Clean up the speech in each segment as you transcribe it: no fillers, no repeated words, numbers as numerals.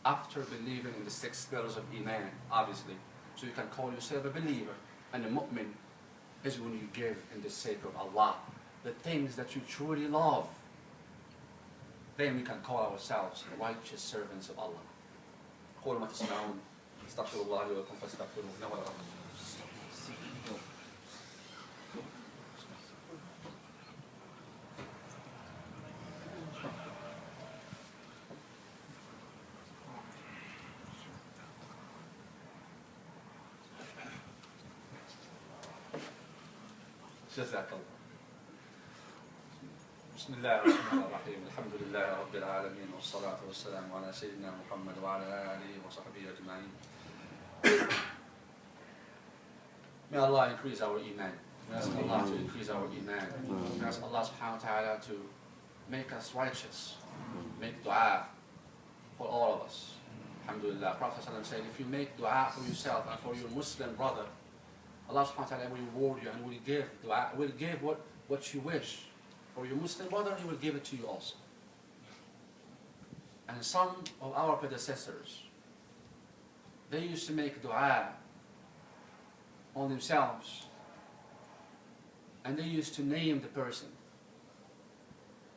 after believing in the 6 pillars of Iman, obviously. So you can call yourself a believer, and a mu'min is when you give in the sake of Allah the things that you truly love. Then we can call ourselves righteous servants of Allah. قولوا ما تسمعون استغفر الله لي ولكم فاستغفروه إنه هو الغفور الرحيم. جزاك الله. بسم الله الرحمن الرحيم. الحمد لله رب العالمين والصلاة والسلام على سيدنا محمد وعلى آله وصحبه أجمعين. May Allah increase our iman. We ask Allah to increase our iman. We ask Allah subhanahu wa ta'ala to make us righteous. Make dua for all of us. Alhamdulillah. Prophet said, if you make dua for yourself and for your Muslim brother, Allah subhanahu wa ta'ala will reward you and will give dua, will give what you wish. For your Muslim brother, He will give it to you also. And some of our predecessors, they used to make dua on themselves, and they used to name the person.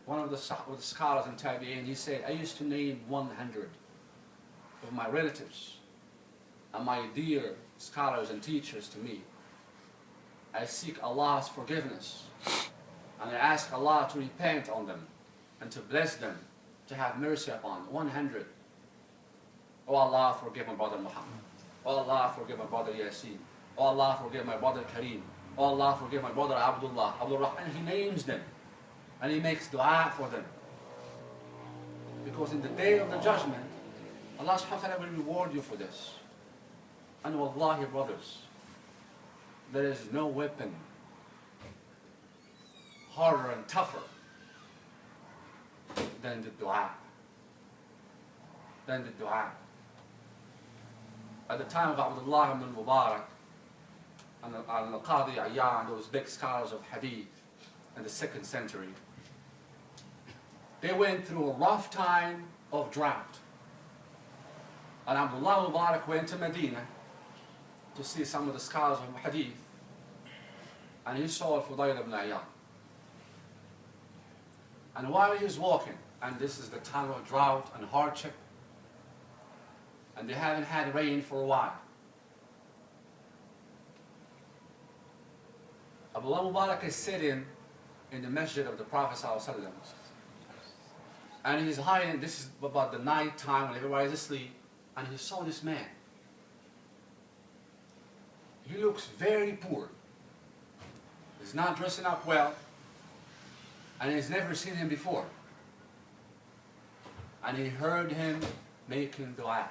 One of the scholars in Tabi'in, he said, I used to name 100 of my relatives and my dear scholars and teachers to me. I seek Allah's forgiveness, and I ask Allah to repent on them and to bless them, to have mercy upon 100. Oh Allah, forgive my brother Muhammad. Oh Allah, forgive my brother Yasin. Oh Allah, forgive my brother Kareem. Oh Allah, forgive my brother Abdullah. And he names them and he makes dua for them. Because in the day of the judgment, Allah subhanahu wa ta'ala will reward you for this. And wallahi, brothers, there is no weapon harder and tougher than the dua. Than the dua. At the time of Abdullah ibn Mubarak and Al-Qadi Ayyan, those big scholars of hadith in the 2nd century, they went through a rough time of drought. And Abdullah Mubarak went to Medina to see some of the scholars of hadith, and he saw Fudayl ibn Ayyan. And while he was walking, and this is the time of drought and hardship, and they haven't had rain for a while, Abdullah Mubarak is sitting in the masjid of the Prophet ﷺ, and he's hiding. This is about the night time when everybody's asleep, and he saw this man. He looks very poor. He's not dressing up well, and he's never seen him before. And he heard him making dua.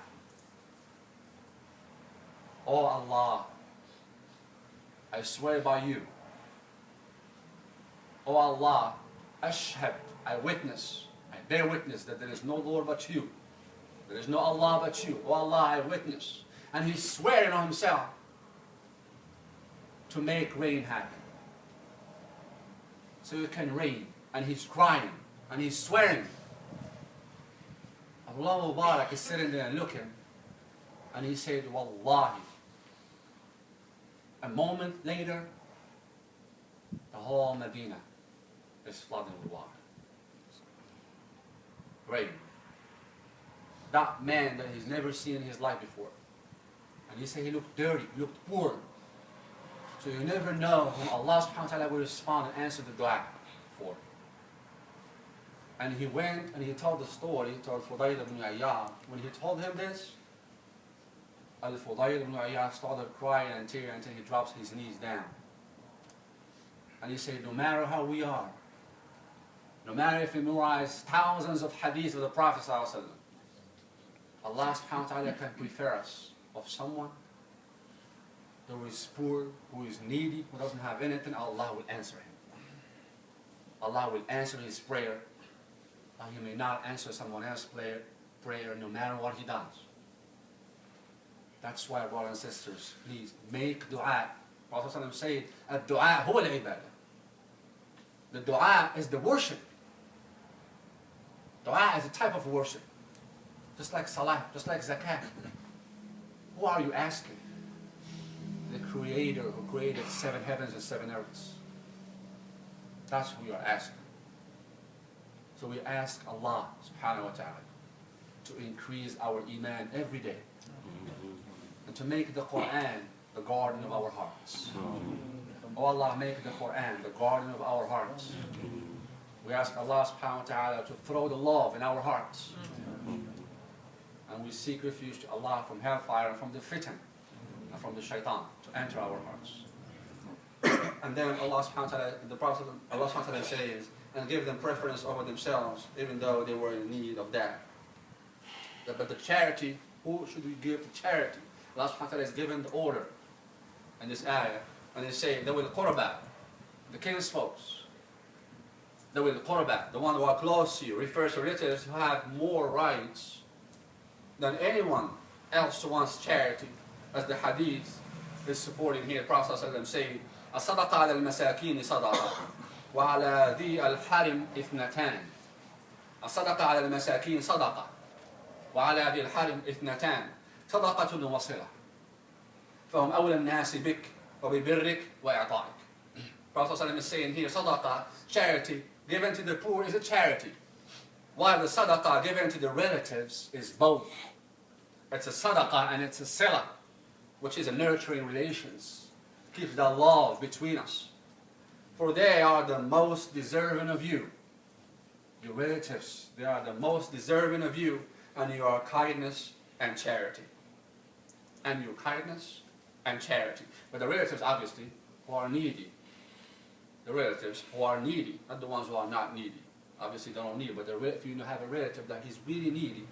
Oh Allah, I swear by you. Oh Allah, Ashhad, I witness, I bear witness that there is no Lord but you. There is no Allah but you. Oh Allah, I witness. And he's swearing on himself to make rain happen. So it can rain. And he's crying. And he's swearing. Abdullah Mubarak is sitting there and looking. And he said, Wallahi. A moment later, the whole Medina is flooded with water. Rain. That man that he's never seen in his life before. And he said he looked dirty, he looked poor. So you never know whom Allah subhanahu wa ta'ala will respond and answer the dua for. And he went and he told the story, he told Fudayl ibn Ayyan. When he told him this, Fudayl ibn Ayyan started crying and tearing until he drops his knees down. And he said, no matter how we are, no matter if we memorize thousands of hadiths of the Prophet ﷺ, Allah subhanahu wa ta'ala can prepare us of someone who is poor, who is needy, who doesn't have anything. Allah will answer him. Allah will answer his prayer. And He may not answer someone else's prayer no matter what he does. That's why, brothers and sisters, please make dua. Prophet ﷺ said, "Ad-du'a huwa al-ibadah." The dua is the worship. Dua is a type of worship. just like salah, just like zakat. Who are you asking? The Creator who created 7 heavens and 7 earths. That's who you are asking. So we ask Allah subhanahu wa ta'ala to increase our iman every day and to make the Quran the garden of our hearts. Oh Allah, make the Quran the garden of our hearts. We ask Allah subhanahu wa ta'ala to throw the love in our hearts. And we seek refuge to Allah from hellfire and from the fitan and from the shaitan to enter our hearts. And then Allah subhanahu wa ta'ala, the Prophet, Allah subhanahu wa ta'ala says, and give them preference over themselves, even though they were in need of that. But the charity, who should we give to charity? Allah subhanahu wa ta'ala has given the order in this ayah, and they say, they will qurba, the king's folks. They will qurba, the one who are close to you, refers to relatives who have more rights than anyone else who wants charity, as the hadith is supporting here. The Prophet ﷺ said, الصدقة على المساكين صدقة وعلى ذي الحرم اثنتان. الصدقة على المساكين صدقة وعلى ذي الحرم اثنتان صدقة وصلة فهم أولى الناس بك وببرك وإعطائك. Prophet ﷺ is saying here, sadaqah, charity, given to the poor is a charity, while the sadaqah given to the relatives is both. It's a sadaqah and it's a sila, which is a nurturing relations, keeps the love between us. For they are the most deserving of you. Your relatives, they are the most deserving of you and your kindness and charity. And your kindness and charity. But the relatives, obviously, who are needy. The relatives who are needy, not the ones who are not needy. Obviously, they don't need, but if you have a relative that he's really needy,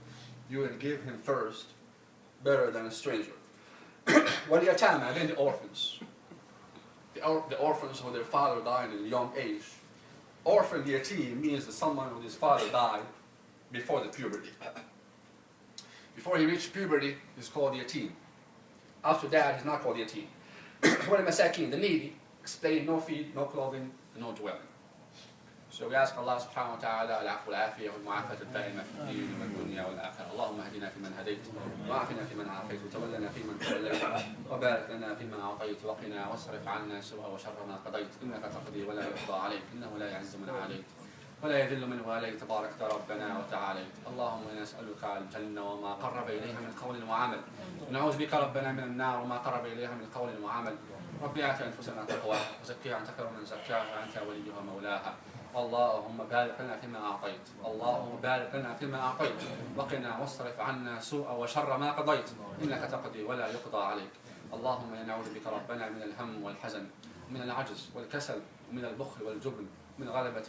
you will give him first, better than a stranger. What the yatama, then the orphans. The orphans who their father died at a young age. Orphan, the yatim, means that someone whose father died before the puberty. Before he reached puberty, he's called the yatim. After that, he's not called the yatim. What the masakin, the needy, explain no food, no clothing, no dwelling. So we ask Allah subhanahu wa ta'ala العفو والعافية والمعافاة الدائمة في الدين والدنيا والآخرة. اللهم اهدنا فيمن هديت وعافنا فيمن عافيت وتولنا فيمن توليت وبارك لنا فيما أعطيت وقنا واصرف عنا سوء وشر ما قضيت إنك تقضي ولا يقضى عليك إنه لا يعز من عليك ولا يذل من واليت تبارك ربنا وتعاليت. اللهم إنا نسألك الجنة وما قرب إليها من قول وعمل ونعوذ بك ربنا من النار وما قرب إليها من قول وعمل. رب آت أنفسنا تقواها وزكيها أنت خير من زكاها أنت وليها ومولاها. اللهم بارك لنا فيما أعطيت اللهم بارك لنا فيما أعطيت وقنا واصرف عنا سوء وشر ما قضيت إنك تقضي ولا يقضى عليك. اللهم إنا نعوذ بك ربنا من الهم والحزن من العجز والكسل ومن البخل والجبن من غلبة